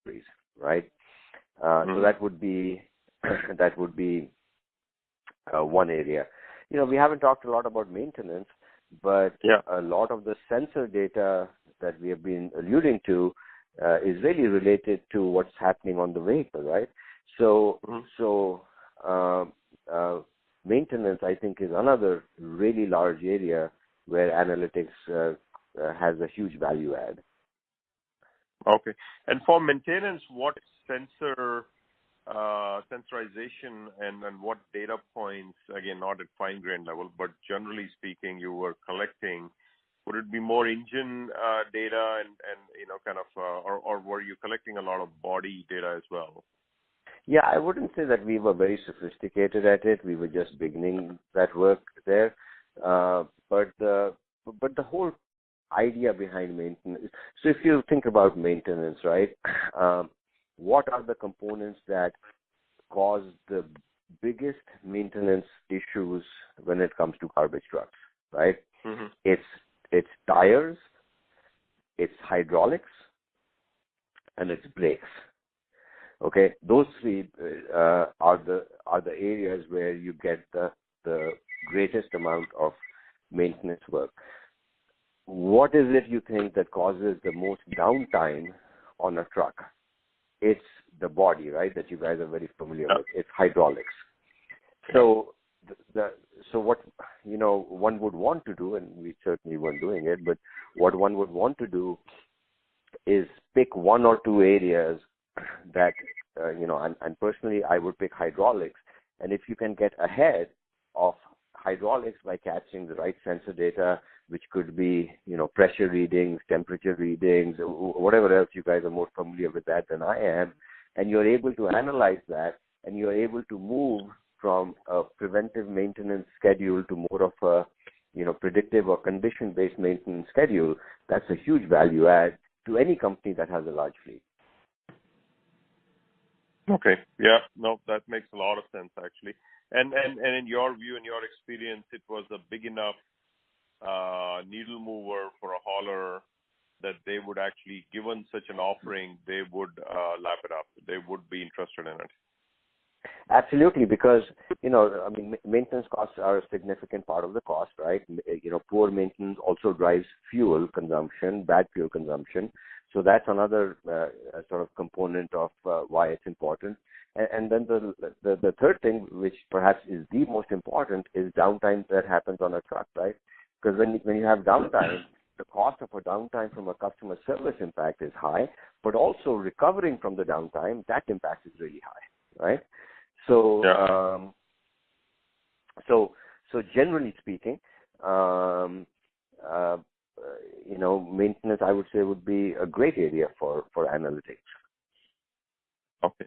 factories, right? So that would be one area. We haven't talked a lot about maintenance, but a lot of the sensor data that we have been alluding to is really related to what's happening on the vehicle, right? So maintenance, I think, is another really large area where analytics has a huge value add. Okay. And for maintenance, what sensorization and what data points, again, not at fine-grained level, but generally speaking, you were collecting? Would it be more engine data and or were you collecting a lot of body data as well? Yeah, I wouldn't say that we were very sophisticated at it. We were just beginning that work there. But the whole idea behind maintenance. So if you think about maintenance, right, what are the components that cause the biggest maintenance issues when it comes to garbage trucks, right? Mm-hmm. It's tires, it's hydraulics, and it's brakes. Okay, those three are the areas where you get the greatest amount of maintenance work. What is it you think that causes the most downtime on a truck? It's the body, right, that you guys are very familiar with. It's hydraulics. So so what one would want to do, and we certainly weren't doing it, but what one would want to do is pick one or two areas that and personally I would pick hydraulics. And if you can get ahead of hydraulics by catching the right sensor data, which could be pressure readings, temperature readings, whatever else, you guys are more familiar with that than I am, and you're able to analyze that, and you're able to move from a preventive maintenance schedule to more of a predictive or condition-based maintenance schedule. That's a huge value add to any company that has a large fleet. Okay. Yeah. No, that makes a lot of sense, actually. And in your view and your experience, it was a big enough needle mover for a hauler that they would actually, given such an offering, they would lap it up. They would be interested in it. Absolutely, because maintenance costs are a significant part of the cost, right? Poor maintenance also drives fuel consumption, bad fuel consumption. So that's another sort of component of why it's important. And then the third thing, which perhaps is the most important, is downtime that happens on a truck, right? Because when you have downtime, the cost of a downtime from a customer service impact is high, but also recovering from the downtime, that impact is really high, right? So, so generally speaking, maintenance, I would say, would be a great area for analytics. Okay.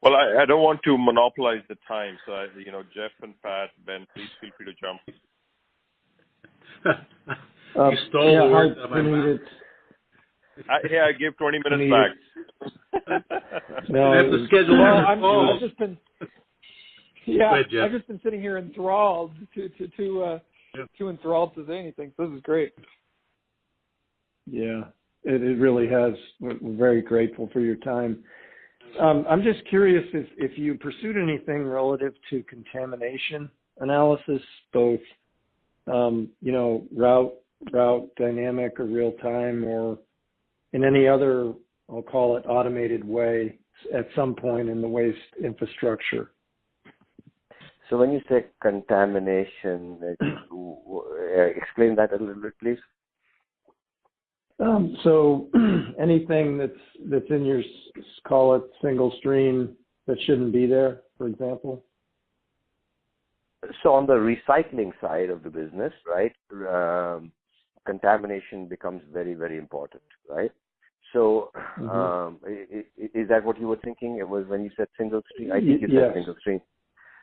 Well, I don't want to monopolize the time, so Jeff and Pat, Ben, please feel free to jump. You stole words out of my mouth. I gave 20 minutes back. No, I have to schedule I've just been. Yeah, ahead, I've just been sitting here enthralled, too enthralled to say anything. So this is great. Yeah, it really has. We're very grateful for your time. I'm just curious if you pursued anything relative to contamination analysis, both route dynamic or real time, or in any other, I'll call it, automated way at some point in the waste infrastructure. So when you say contamination, explain that a little bit, please. So anything that's in your, call it, single stream that shouldn't be there, for example? So on the recycling side of the business, right, contamination becomes very, very important, right? So is that what you were thinking? It was when you said single stream? I think you said single stream.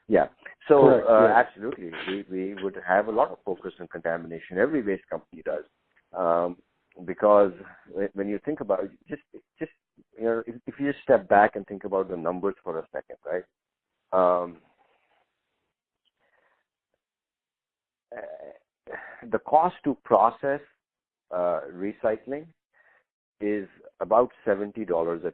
Yeah. So correct, yes. Absolutely, we would have a lot of focus on contamination. Every waste company does. Because when you think about it, just if you just step back and think about the numbers for a second, right? The cost to process recycling is about $70 a ton.